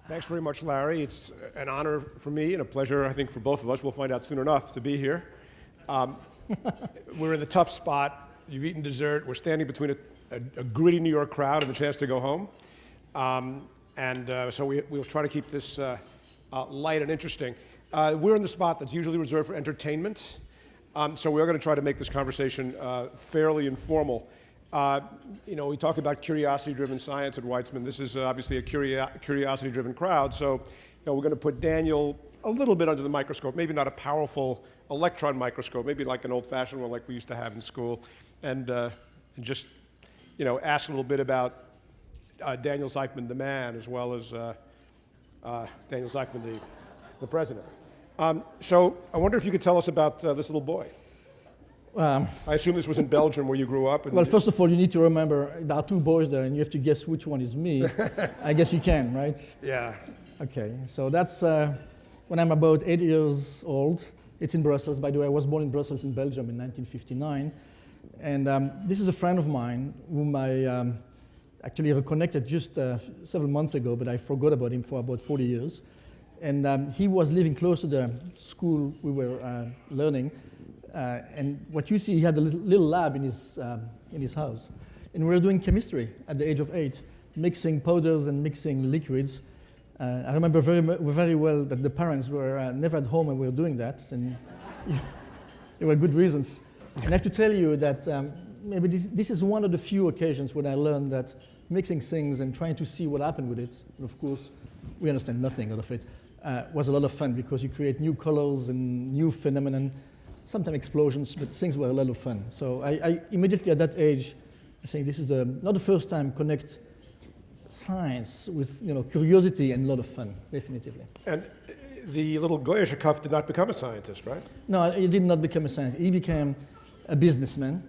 Thanks very much, Larry. It's an honor for me and a pleasure, I think, for both of us. We'll find out soon enough to be here. We're in the tough spot. You've eaten dessert. We're standing between a gritty New York crowd and the chance to go home. So we'll try to keep this light and interesting. We're in the spot that's usually reserved for entertainment. So we're going to try to make this conversation fairly informal. We talk about curiosity-driven science at Weizmann. This is obviously a curiosity-driven crowd. So we're going to put Daniel a little bit under the microscope, maybe not a powerful electron microscope, maybe like an old-fashioned one like we used to have in school, and just ask a little bit about Daniel Zajfman, the man, as well as Daniel Zajfman, the president. So I wonder if you could tell us about this little boy. I assume this was in Belgium where you grew up. Well, first of all, you need to remember there are two boys there, and you have to guess which one is me. I guess you can, right? Yeah. Okay, so that's when I'm about 8 years old. It's in Brussels. By the way, I was born in Brussels in Belgium in 1959. And this is a friend of mine whom I actually reconnected just several months ago, but I forgot about him for about 40 years. And he was living close to the school we were learning. And what you see, he had a little lab in his house. And we were doing chemistry at the age of 8, mixing powders and mixing liquids. I remember very well that the parents were never at home when we were doing that, and there were good reasons. And I have to tell you that maybe this is one of the few occasions when I learned that mixing things and trying to see what happened with it, and of course, we understand nothing out of it, was a lot of fun because you create new colors and new phenomenon, sometimes explosions, but things were a lot of fun. So I immediately at that age, I think this is not the first time connect science with curiosity and a lot of fun, definitively. And the little Goyashikov did not become a scientist, right? No, he did not become a scientist. He became a businessman.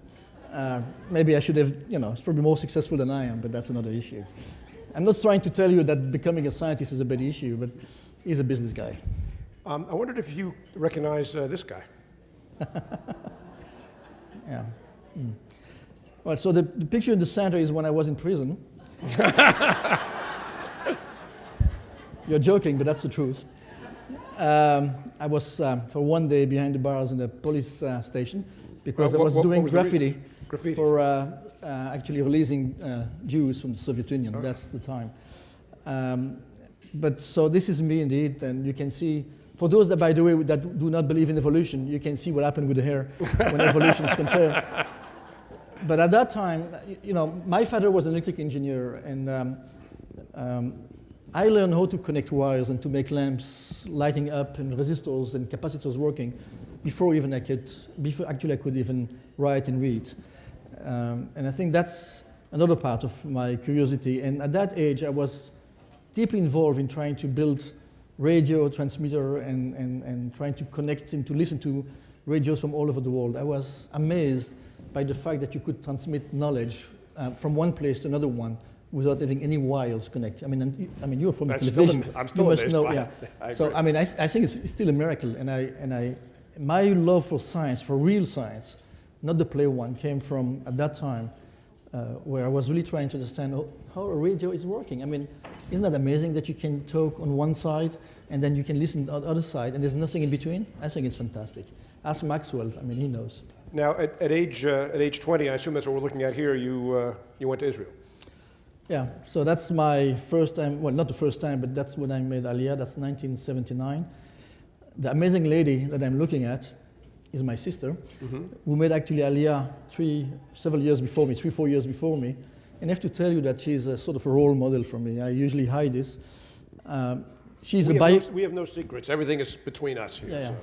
Maybe I should have, he's probably more successful than I am, but that's another issue. I'm not trying to tell you that becoming a scientist is a bad issue, but he's a business guy. I wondered if you recognize this guy. Yeah. Mm. Well, so the picture in the center is when I was in prison. You're joking, but that's the truth. I was for one day behind the bars in the police station because I was doing graffiti for actually releasing Jews from the Soviet Union. Oh. That's the time. But so this is me indeed, and you can see, for those that, by the way, that do not believe in evolution, you can see what happened with the hair when evolution is concerned. But at that time, my father was an electric engineer, and I learned how to connect wires and to make lamps lighting up and resistors and capacitors working before I could even write and read. And I think that's another part of my curiosity. And at that age, I was deeply involved in trying to build radio transmitter and trying to connect and to listen to radios from all over the world. I was amazed by the fact that you could transmit knowledge from one place to another one without having any wires connected. I mean, you're from the television. I'm still amazed by it. Yeah. So I think it's still a miracle. And my love for science, for real science, not the play one, came from at that time where I was really trying to understand how a radio is working. I mean, isn't that amazing that you can talk on one side and then you can listen on the other side and there's nothing in between? I think it's fantastic. Ask Maxwell. I mean, he knows. Now, at age 20, I assume that's what we're looking at here, you went to Israel. Yeah, so that's my first time, well, not the first time, but that's when I made Aliyah, that's 1979. The amazing lady that I'm looking at is my sister, who made actually Aliyah 4 years before me. And I have to tell you that she's a sort of a role model for me. I usually hide this. We have no secrets. Everything is between us here. Yeah. So.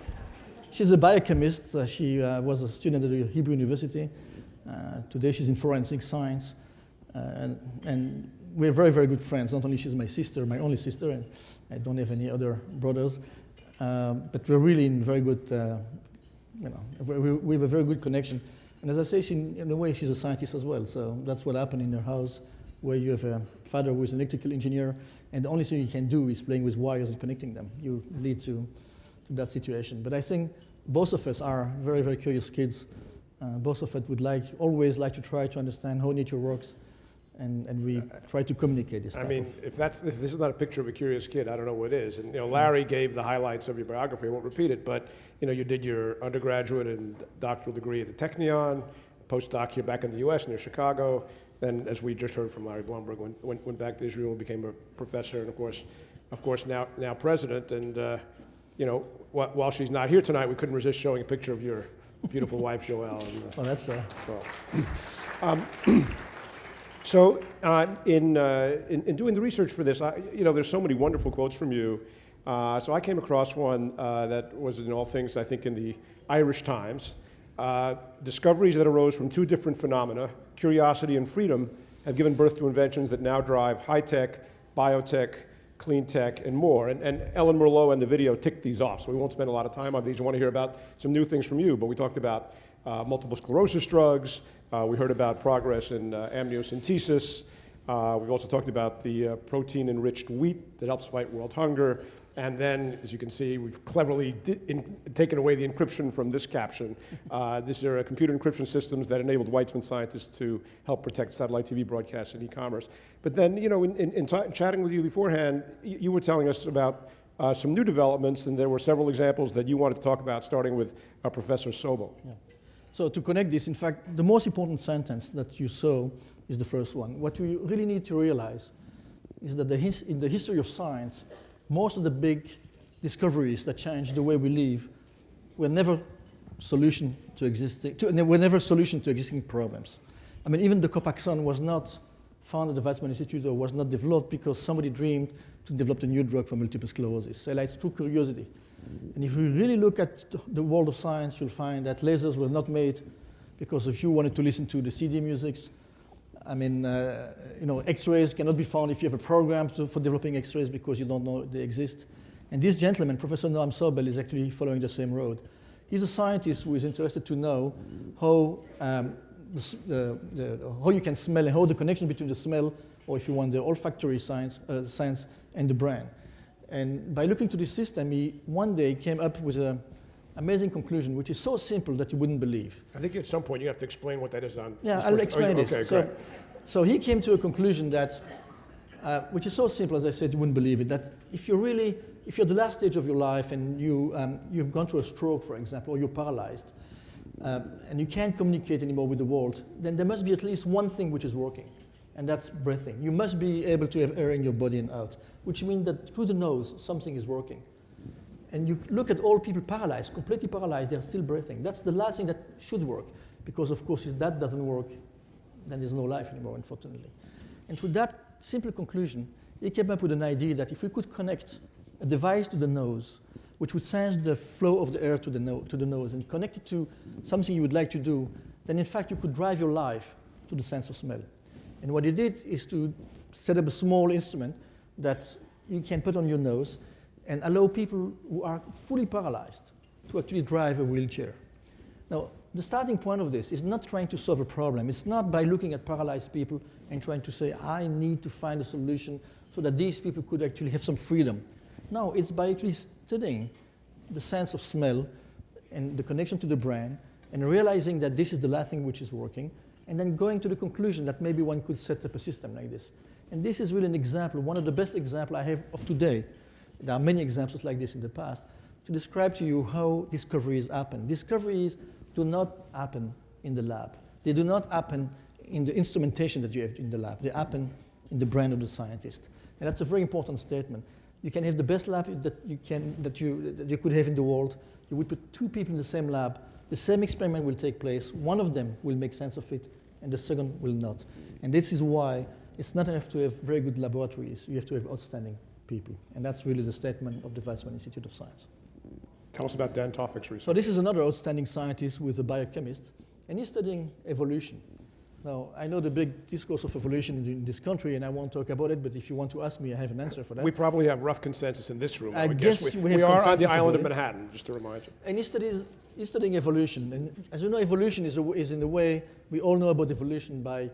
She's a biochemist. She was a student at the Hebrew University. Today she's in forensic science. And we're very, very good friends. Not only she's my sister, my only sister, and I don't have any other brothers. But we're really in very good, we have a very good connection. And as I say, in a way, she's a scientist as well. So that's what happened in her house, where you have a father who is an electrical engineer, and the only thing you can do is playing with wires and connecting them. You lead to that situation. But I think both of us are very, very curious kids. Both of us would always like to try to understand how nature works and we try to communicate this. I mean, if this is not a picture of a curious kid, I don't know what is. And Larry gave the highlights of your biography. I won't repeat it, but you did your undergraduate and doctoral degree at the Technion, postdoc here back in the U.S. near Chicago. Then, as we just heard from Larry Blumberg, went back to Israel, became a professor, and of course now president. And while she's not here tonight, we couldn't resist showing a picture of your beautiful wife, Joelle. And, oh, that's So in doing the research for this, there's so many wonderful quotes from you. So I came across one that was in all things, I think, in the Irish Times. Discoveries that arose from two different phenomena, curiosity and freedom, have given birth to inventions that now drive high-tech, biotech, clean tech, and more. And Ellen Merlot and the video ticked these off, so we won't spend a lot of time on these. I want to hear about some new things from you, but we talked about multiple sclerosis drugs. We heard about progress in amniocentesis. We've also talked about the protein-enriched wheat that helps fight world hunger. And then, as you can see, we've cleverly taken away the encryption from this caption. These are computer encryption systems that enabled Weizmann scientists to help protect satellite TV broadcasts and e-commerce. But then, in chatting with you beforehand, you were telling us about some new developments, and there were several examples that you wanted to talk about, starting with Professor Sobel. Yeah. So to connect this, in fact, the most important sentence that you saw is the first one. What we really need to realize is that in the history of science, most of the big discoveries that changed the way we live were never solution to existing problems. I mean, even the Copaxone was not found at the Weizmann Institute or was not developed because somebody dreamed to develop a new drug for multiple sclerosis. So it's through curiosity. And if we really look at the world of science, you'll find that lasers were not made because if you wanted to listen to the CD musics, I mean, X-rays cannot be found if you have a program for developing X-rays because you don't know they exist. And this gentleman, Professor Noam Sobel, is actually following the same road. He's a scientist who is interested to know how how you can smell and how the connection between the smell, or if you want, the olfactory sense and the brain. And by looking to this system, he one day came up with an amazing conclusion, which is so simple that you wouldn't believe. I think at some point you have to explain what that is on. Yeah, I'll explain this. Okay, so he came to a conclusion that, which is so simple, as I said, you wouldn't believe it, that if you're the last stage of your life and you've gone through a stroke, for example, or you're paralyzed, and you can't communicate anymore with the world, then there must be at least one thing which is working, and that's breathing. You must be able to have air in your body and out, which means that through the nose, something is working. And you look at all people paralyzed, completely paralyzed, they're still breathing. That's the last thing that should work, because of course if that doesn't work, then there's no life anymore, unfortunately. And through that simple conclusion, he came up with an idea that if we could connect a device to the nose, which would sense the flow of the air to the nose and connect it to something you would like to do, then in fact you could drive your life to the sense of smell. And what he did is to set up a small instrument that you can put on your nose and allow people who are fully paralyzed to actually drive a wheelchair. Now, the starting point of this is not trying to solve a problem. It's not by looking at paralyzed people and trying to say, I need to find a solution so that these people could actually have some freedom. No, it's by actually studying the sense of smell and the connection to the brain and realizing that this is the last thing which is working, and then going to the conclusion that maybe one could set up a system like this. And this is really an example, one of the best examples I have of today. There are many examples like this in the past to describe to you how discoveries happen. Discoveries do not happen in the lab. They do not happen in the instrumentation that you have in the lab. They happen in the brain of the scientist. And that's a very important statement. You can have the best lab that you could have in the world. You would put two people in the same lab. The same experiment will take place. One of them will make sense of it, and the second will not. And this is why it's not enough to have very good laboratories. You have to have outstanding people. And that's really the statement of the Weizmann Institute of Science. Tell us about Dan Toffick's research. So this is another outstanding scientist who is a biochemist, and he's studying evolution. Now, I know the big discourse of evolution in this country, and I won't talk about it, but if you want to ask me, I have an answer for that. We probably have rough consensus in this room. I guess we are on the island of Manhattan, just to remind you. And he's studying evolution. And as you know, evolution is in a way, we all know about evolution by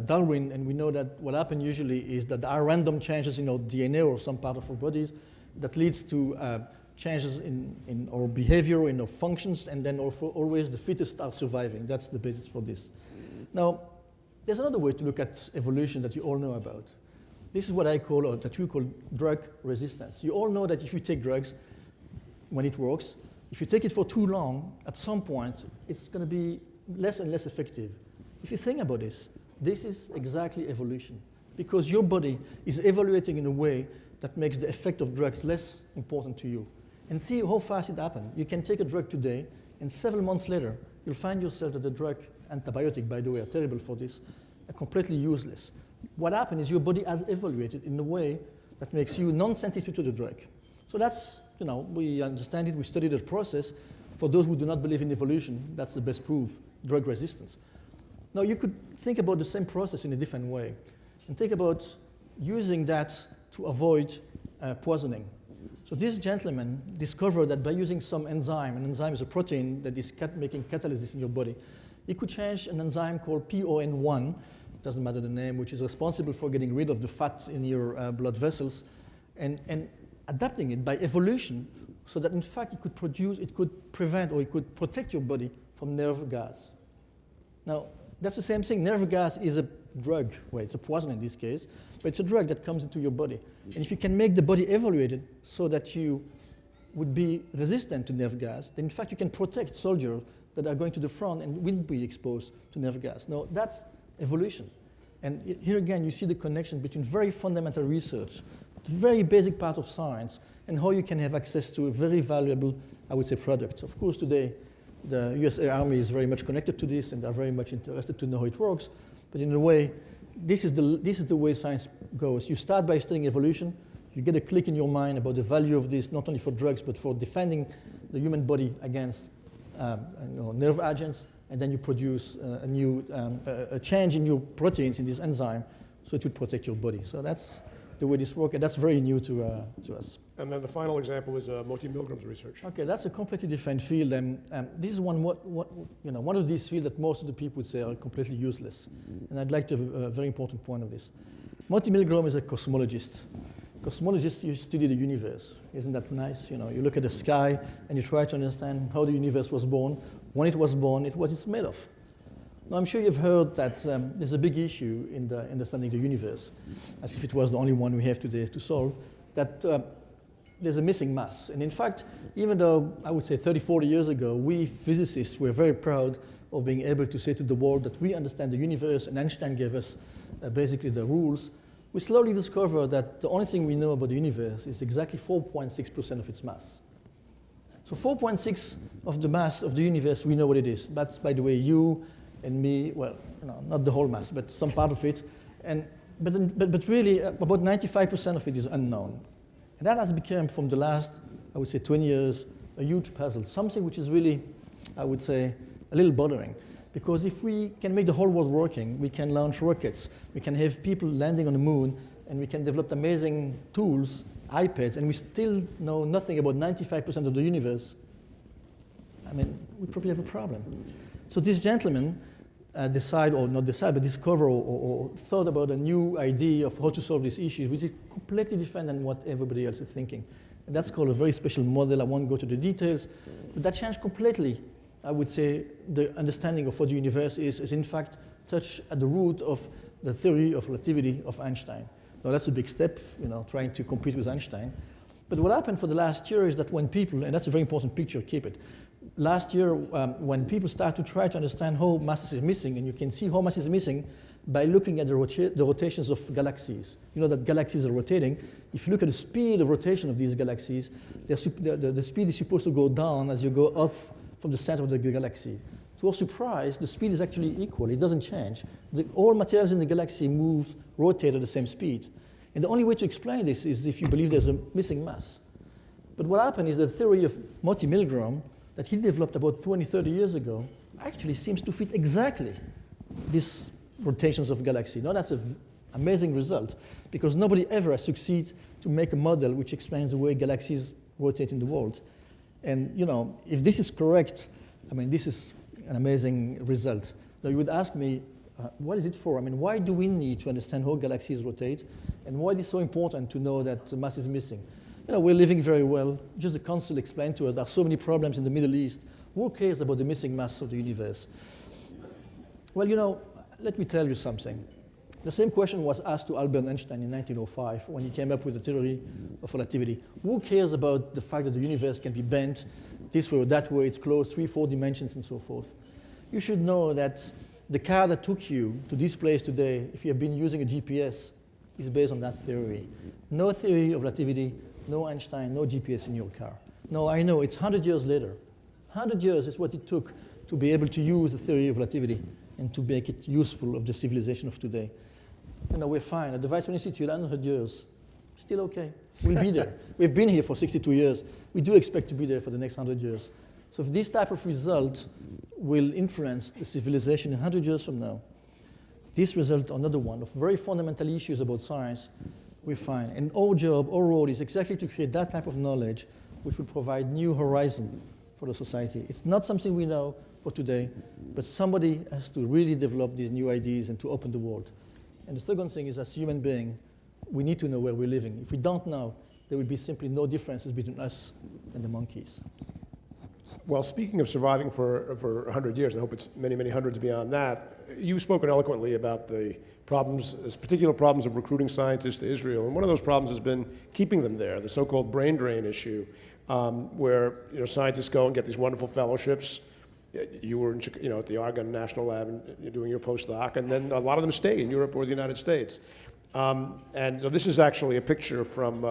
Darwin, and we know that what happens usually is that there are random changes in our DNA or some part of our bodies that leads to changes in our behavior, in our functions, and then always the fittest are surviving. That's the basis for this. Now, there's another way to look at evolution that you all know about. This is what I call, or that we call, drug resistance. You all know that if you take drugs, when it works, if you take it for too long, at some point, it's going to be less and less effective. If you think about this is exactly evolution, because your body is evaluating in a way that makes the effect of drugs less important to you. And see how fast it happens. You can take a drug today, and several months later, you'll find yourself that the drug, antibiotic, by the way, are terrible for this, are completely useless. What happened is your body has evaluated in a way that makes you non-sensitive to the drug. So that's, we understand it, we study the process. For those who do not believe in evolution, that's the best proof, drug resistance. Now, you could think about the same process in a different way, and think about using that to avoid poisoning. So this gentleman discovered that by using some enzyme, an enzyme is a protein that is making catalysis in your body, he could change an enzyme called PON1, doesn't matter the name, which is responsible for getting rid of the fat in your blood vessels, and adapting it by evolution so that in fact it could prevent or it could protect your body from nerve gas. Now, that's the same thing. Nerve gas is a drug, well, it's a poison in this case, but it's a drug that comes into your body. And if you can make the body evaluated so that you would be resistant to nerve gas, then in fact you can protect soldiers that are going to the front and will be exposed to nerve gas. Now, that's evolution. And here again, you see the connection between very fundamental research, the very basic part of science, and how you can have access to a very valuable, I would say, product. Of course, today, the US Army is very much connected to this, and they're very much interested to know how it works. But in a way, this is the way science goes. You start by studying evolution. You get a click in your mind about the value of this, not only for drugs, but for defending the human body against nerve agents. And then you produce a change in your proteins in this enzyme, so it will protect your body. So that's the way this works, and that's very new to us. And then the final example is multi-milligrams research. Okay, that's a completely different field, and this is one of these fields that most of the people would say are completely useless. And I'd like to have a very important point of this. Multi-milligram is a cosmologist. Cosmologists, you study the universe. Isn't that nice? You look at the sky and you try to understand how the universe was born, when it was born, what it's made of. Now, I'm sure you've heard that there's a big issue in understanding the universe, as if it was the only one we have today to solve, that there's a missing mass. And in fact, even though I would say 30, 40 years ago, we physicists were very proud of being able to say to the world that we understand the universe, and Einstein gave us basically the rules, we slowly discovered that the only thing we know about the universe is exactly 4.6% of its mass. So 4.6 of the mass of the universe, we know what it is. That's, by the way, you and me, well, not the whole mass, but some part of it. But really, about 95% of it is unknown. And that has become, from the last, I would say, 20 years, a huge puzzle, something which is really, I would say, a little bothering. Because if we can make the whole world working, we can launch rockets, we can have people landing on the moon, and we can develop amazing tools, iPads, and we still know nothing about 95% of the universe, I mean, we probably have a problem. So this gentleman discovered or thought about a new idea of how to solve this issue, which is completely different than what everybody else is thinking. And that's called a very special model. I won't go to the details, but that changed completely, I would say, the understanding of what the universe is in fact touched at the root of the theory of relativity of Einstein. Now that's a big step, trying to compete with Einstein. But what happened for the last year is that when people, and that's a very important picture, keep it. Last year, when people start to try to understand how mass is missing, and you can see how mass is missing by looking at the rotations of galaxies. You know that galaxies are rotating. If you look at the speed of rotation of these galaxies, the speed is supposed to go down as you go up from the center of the galaxy. To our surprise, the speed is actually equal. It doesn't change. All materials in the galaxy rotate at the same speed. And the only way to explain this is if you believe there's a missing mass. But what happened is the theory of multi-Milgram that he developed about 20, 30 years ago actually seems to fit exactly these rotations of galaxy. Now that's an amazing result, because nobody ever has succeeded to make a model which explains the way galaxies rotate in the world. And if this is correct, I mean, this is an amazing result. Now you would ask me, what is it for? I mean, why do we need to understand how galaxies rotate, and why it is so important to know that mass is missing? We're living very well. Just the Council explained to us there are so many problems in the Middle East. Who cares about the missing mass of the universe? Well, let me tell you something. The same question was asked to Albert Einstein in 1905 when he came up with the theory of relativity. Who cares about the fact that the universe can be bent this way or that way, it's closed, 3, 4 dimensions and so forth? You should know that the car that took you to this place today, if you have been using a GPS, is based on that theory. No theory of relativity, no Einstein, no GPS in your car. No, I know, it's 100 years later. 100 years is what it took to be able to use the theory of relativity and to make it useful of the civilization of today. You know, we're fine. At the Weizmann Institute, 100 years, still okay. We'll be there. We've been here for 62 years. We do expect to be there for the next 100 years. So if this type of result will influence the civilization in 100 years from now, this result, another one, of very fundamental issues about science, we're fine. And our job, our role is exactly to create that type of knowledge which will provide new horizon for the society. It's not something we know for today, but somebody has to really develop these new ideas and to open the world. And the second thing is, as human beings, we need to know where we're living. If we don't know, there will be simply no differences between us and the monkeys. Well, speaking of surviving for 100 years, and I hope it's many, many hundreds beyond that, you've spoken eloquently about the problems, particular problems of recruiting scientists to Israel, and one of those problems has been keeping them there, the so-called brain drain issue, where scientists go and get these wonderful fellowships. You were at the Argonne National Lab and you're doing your postdoc, and then a lot of them stay in Europe or the United States. And so this is actually a picture from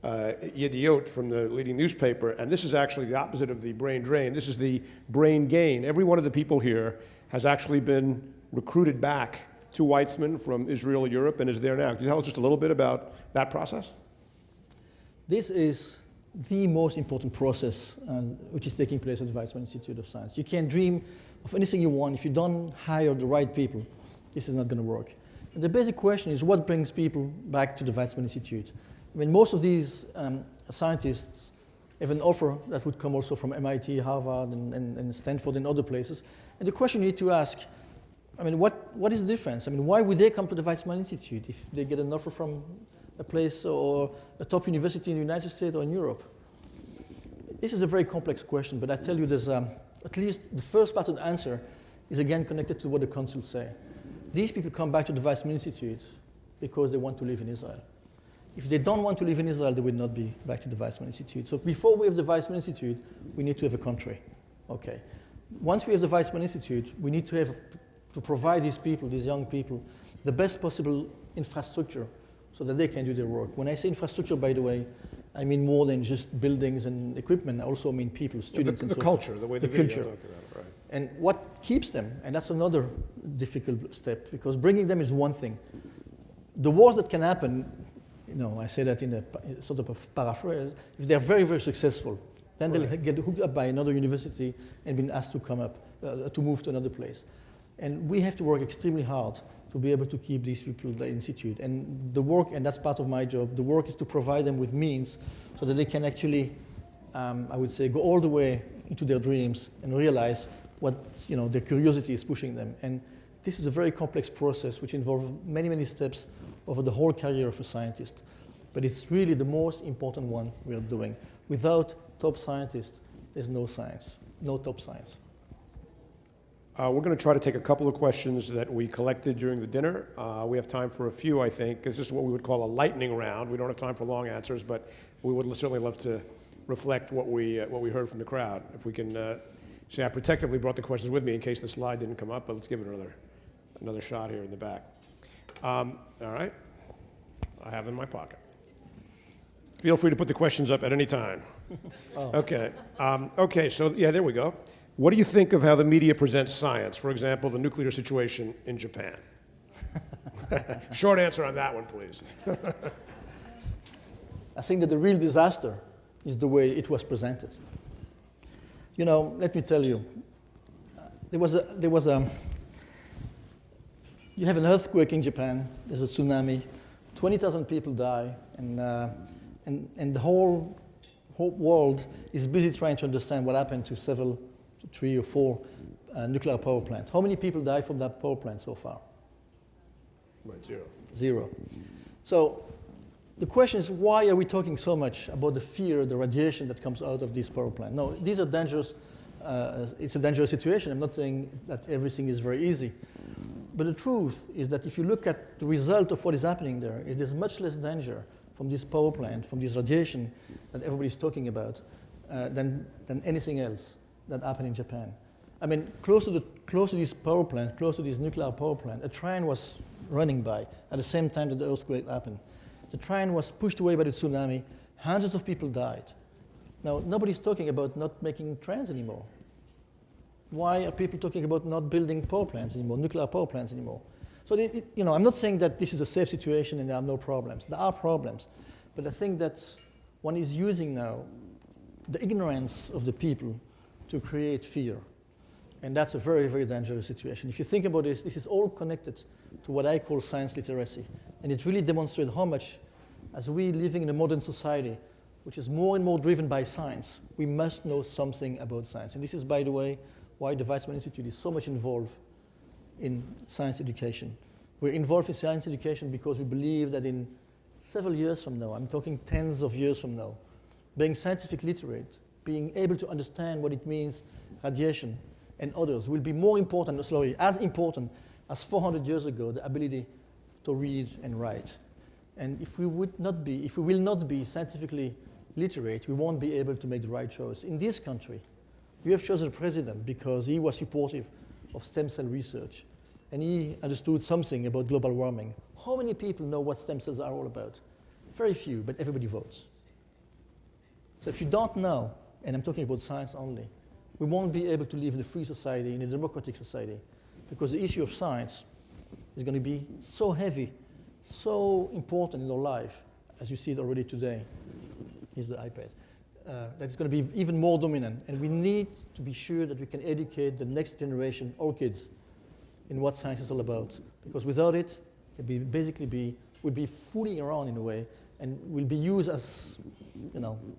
Yediot, from the leading newspaper, and this is actually the opposite of the brain drain. This is the brain gain. Every one of the people here has actually been recruited back to Weizmann from Israel, Europe, and is there now. Can you tell us just a little bit about that process? This is the most important process which is taking place at the Weizmann Institute of Science. You can dream of anything you want. If you don't hire the right people, this is not going to work. And the basic question is, what brings people back to the Weizmann Institute? I mean, most of these scientists have an offer that would come also from MIT, Harvard, and Stanford, and other places. And the question you need to ask, I mean, what is the difference? I mean, why would they come to the Weizmann Institute if they get an offer from a place or a top university in the United States or in Europe? This is a very complex question, but I tell you there's at least the first part of the answer is again connected to what the consuls say. These people come back to the Weizmann Institute because they want to live in Israel. If they don't want to live in Israel, they will not be back to the Weizmann Institute. So before we have the Weizmann Institute, we need to have a country. Okay. Once we have the Weizmann Institute, we need to provide these people, these young people, the best possible infrastructure so that they can do their work. When I say infrastructure, by the way, I mean more than just buildings and equipment. I also mean people, students, and so forth. The culture, the way the culture. talked about it, right. And what keeps them, and that's another difficult step, because bringing them is one thing. The worst that can happen, I say that in a sort of a paraphrase, if they're very, very successful, then they'll get hooked up by another university and been asked to come up, to move to another place. And we have to work extremely hard to be able to keep these people at the institute. And the work, and that's part of my job, the work is to provide them with means so that they can actually, I would say, go all the way into their dreams and realize what their curiosity is pushing them. And this is a very complex process which involves many, many steps over the whole career of a scientist. But it's really the most important one we are doing. Without top scientists, there's no science, no top science. We're going to try to take a couple of questions that we collected during the dinner. We have time for a few, I think. This is what we would call a lightning round. We don't have time for long answers, but we would certainly love to reflect what we heard from the crowd. If we can see, I protectively brought the questions with me in case the slide didn't come up, but let's give it another shot here in the back. All right. I have them in my pocket. Feel free to put the questions up at any time. Oh. Okay. Okay, so yeah, there we go. What do you think of how the media presents science? For example, the nuclear situation in Japan. Short answer on that one, please. I think that the real disaster is the way it was presented. Let me tell you, you have an earthquake in Japan, there's a tsunami, 20,000 people die, and the whole world is busy trying to understand what happened to 3 or 4 nuclear power plants. How many people died from that power plant so far? Right, 0. 0. So the question is, why are we talking so much about the fear, the radiation that comes out of this power plant? No, these are dangerous. It's a dangerous situation. I'm not saying that everything is very easy. But the truth is that if you look at the result of what is happening there, there's much less danger from this power plant, from this radiation that everybody's talking about, than anything else that happened in Japan. I mean, close to this power plant, close to this nuclear power plant, a train was running by at the same time that the earthquake happened. The train was pushed away by the tsunami. Hundreds of people died. Now, nobody's talking about not making trains anymore. Why are people talking about not building power plants anymore, nuclear power plants anymore? So, I'm not saying that this is a safe situation and there are no problems. There are problems. But I think that one is using now the ignorance of the people to create fear. And that's a very, very dangerous situation. If you think about this, this is all connected to what I call science literacy. And it really demonstrates how much, as we living in a modern society, which is more and more driven by science, we must know something about science. And this is, by the way, why the Weizmann Institute is so much involved in science education. We're involved in science education because we believe that in several years from now, I'm talking tens of years from now, being scientific literate, being able to understand what it means, radiation, and others will be more important, as important as 400 years ago, the ability to read and write. And if we will not be scientifically literate, we won't be able to make the right choice. In this country, we have chosen a president because he was supportive of stem cell research, and he understood something about global warming. How many people know what stem cells are all about? Very few, but everybody votes. So if you don't know, and I'm talking about science only, we won't be able to live in a free society, in a democratic society, because the issue of science is going to be so heavy, so important in our life, as you see it already today. Here's the iPad. That it's going to be even more dominant. And we need to be sure that we can educate the next generation, our kids, in what science is all about. Because without it, we'll be fooling around in a way, and will be used as,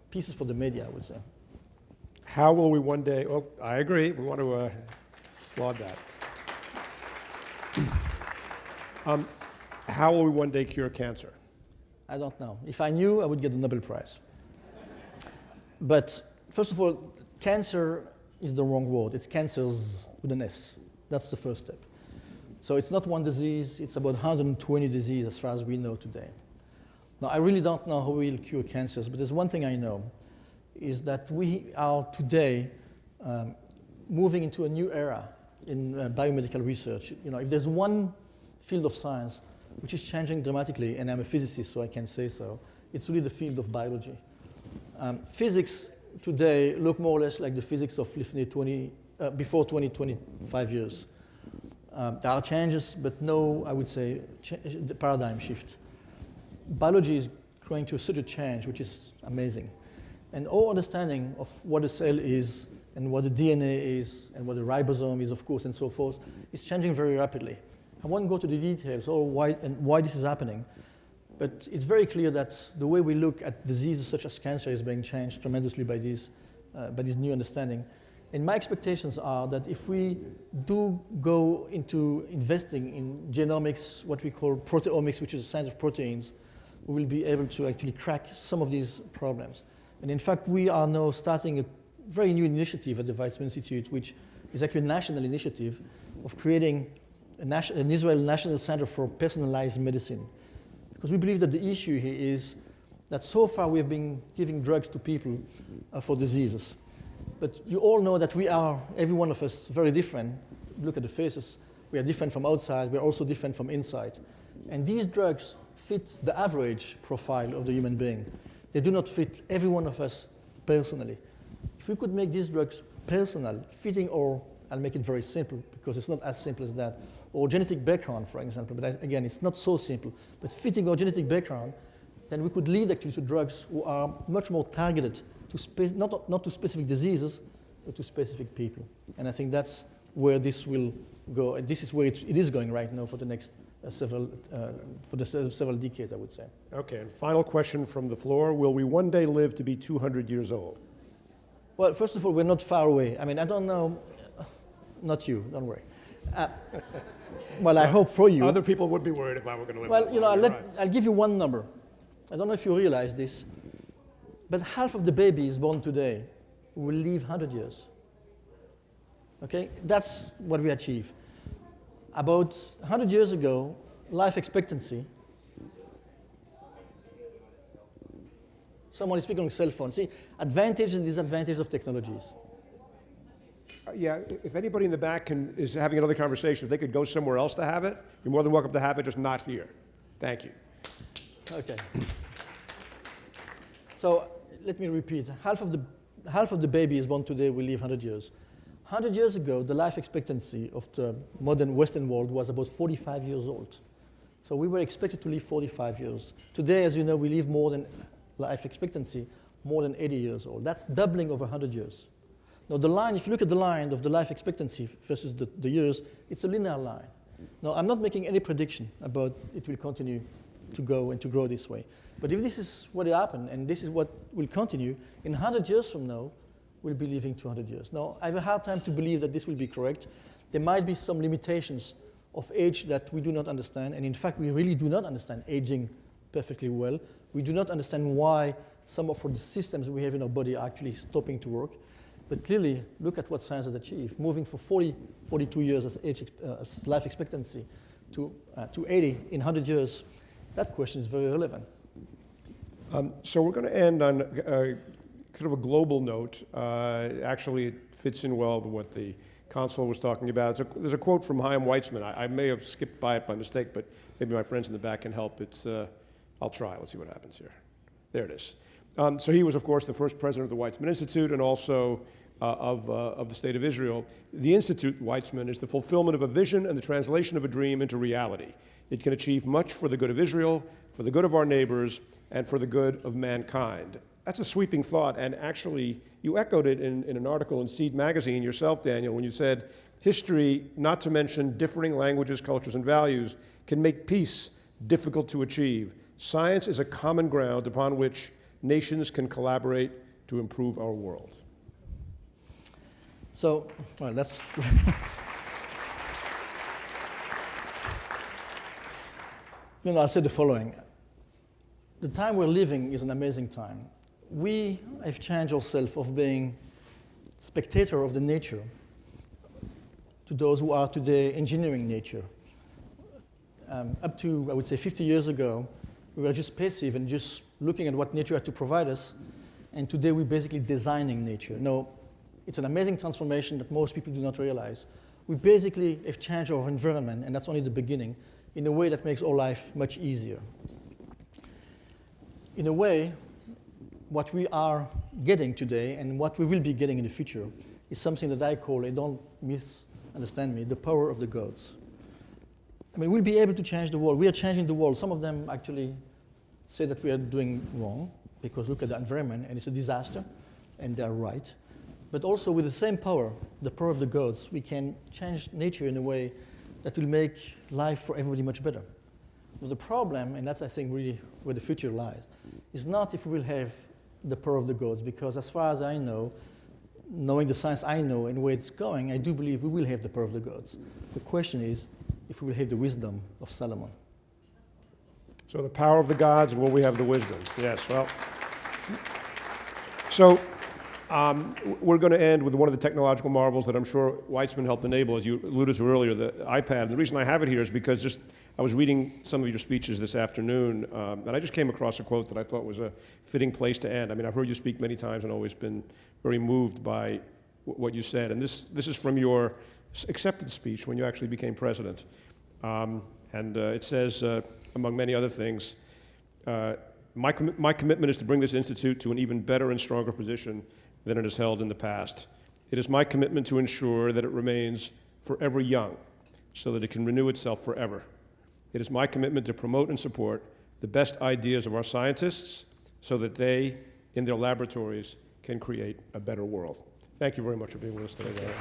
pieces for the media, I would say. How will we one day, I agree, we want to applaud that. How will we one day cure cancer? I don't know. If I knew, I would get the Nobel Prize. But first of all, cancer is the wrong word. It's cancers with an S. That's the first step. So it's not one disease, it's about 120 diseases as far as we know today. Now, I really don't know how we'll cure cancers, but there's one thing I know, is that we are today moving into a new era in biomedical research. If there's one field of science which is changing dramatically, and I'm a physicist, so I can say so, it's really the field of biology. Physics today look more or less like the physics of before 25 years. There are changes, but no, I would say, the paradigm shift. Biology is going through such a change, which is amazing. And our understanding of what a cell is, and what the DNA is, and what the ribosome is, of course, and so forth, is changing very rapidly. I won't go to the details or why this is happening, but it's very clear that the way we look at diseases such as cancer is being changed tremendously by this new understanding. And my expectations are that if we do go into investing in genomics, what we call proteomics, which is the science of proteins, we will be able to actually crack some of these problems. And in fact, we are now starting a very new initiative at the Weizmann Institute, which is actually a national initiative of creating an Israeli National Center for Personalized Medicine. Because we believe that the issue here is that so far we have been giving drugs to people for diseases. But you all know that we are, every one of us, very different. Look at the faces. We are different from outside. We are also different from inside. And these drugs fit the average profile of the human being. They do not fit every one of us personally. If we could make these drugs personal, fitting I'll make it very simple because it's not as simple as that, or genetic background, for example, but again, it's not so simple, but fitting our genetic background, then we could lead actually to drugs who are much more targeted to not to specific diseases, but to specific people. And I think that's where this will go, and this is where it is going right now for the next several decades, I would say. Okay, and final question from the floor. Will we one day live to be 200 years old? Well, first of all, we're not far away. I mean, I don't know, not you, don't worry. Well, I hope for you. Other people would be worried if I were going to live. Well, I'll give you one number. I don't know if you realize this, but half of the babies born today will live 100 years. Okay, that's what we achieve. About 100 years ago, life expectancy. Someone is speaking on cell phone. See, advantage and disadvantage of technologies. Yeah, if anybody in the back is having another conversation, if they could go somewhere else to have it, you're more than welcome to have it, just not here. Thank you. Okay. So let me repeat. Half of the babies born today will live 100 years. 100 years ago, the life expectancy of the modern Western world was about 45 years old. So we were expected to live 45 years. Today, as you know, we live more than life expectancy, more than 80 years old. That's doubling over 100 years. Now the line, if you look at the line of the life expectancy versus the years, it's a linear line. Now I'm not making any prediction about it will continue to go and to grow this way. But if this is what will happen, and this is what will continue, in 100 years from now, we'll be living 200 years. Now, I have a hard time to believe that this will be correct. There might be some limitations of age that we do not understand, and in fact, we really do not understand aging perfectly well. We do not understand why some of the systems we have in our body are actually stopping to work. But clearly, look at what science has achieved. Moving from 42 years as life expectancy to 80 in 100 years, that question is very relevant. So we're going to end on sort of a global note. Actually, it fits in well with what the consul was talking about. There's a quote from Weizmann. I may have skipped by it by mistake, but maybe my friends in the back can help. I'll try. Let's see what happens here. There it is. So he was, of course, the first president of the Weizmann Institute and also of the State of Israel. The Institute, Weizmann, is the fulfillment of a vision and the translation of a dream into reality. It can achieve much for the good of Israel, for the good of our neighbors, and for the good of mankind. That's a sweeping thought, and actually, you echoed it in an article in Seed magazine yourself, Daniel, when you said, history, not to mention differing languages, cultures, and values, can make peace difficult to achieve. Science is a common ground upon which nations can collaborate to improve our world. So, well, that's... I'll say the following. The time we're living is an amazing time. We have changed ourselves of being spectator of the nature to those who are today engineering nature. Up to, I would say, 50 years ago, we were just passive and just looking at what nature had to provide us, and today we're basically designing nature. Now, it's an amazing transformation that most people do not realize. We basically have changed our environment, and that's only the beginning, in a way that makes our life much easier. In a way, what we are getting today and what we will be getting in the future is something that I call, and don't misunderstand me, the power of the gods. I mean, we'll be able to change the world. We are changing the world. Some of them actually say that we are doing wrong, because look at the environment, and it's a disaster, and they're right. But also with the same power, the power of the gods, we can change nature in a way that will make life for everybody much better. But the problem, and that's I think really where the future lies, is not if we will have the power of the gods, because as far as I know, knowing the science I know and where it's going, I do believe we will have the power of the gods. The question is if we will have the wisdom of Solomon. So the power of the gods, will we have the wisdom? Yes, well. So we're going to end with one of the technological marvels that I'm sure Weizmann helped enable, as you alluded to earlier, the iPad. And the reason I have it here is because I was reading some of your speeches this afternoon, and I just came across a quote that I thought was a fitting place to end. I mean, I've heard you speak many times and always been very moved by what you said. And this is from your acceptance speech when you actually became president. It says, among many other things, my commitment is to bring this institute to an even better and stronger position than it has held in the past. It is my commitment to ensure that it remains forever young, so that it can renew itself forever. It is my commitment to promote and support the best ideas of our scientists, so that they, in their laboratories, can create a better world. Thank you very much for being with us today, Larry.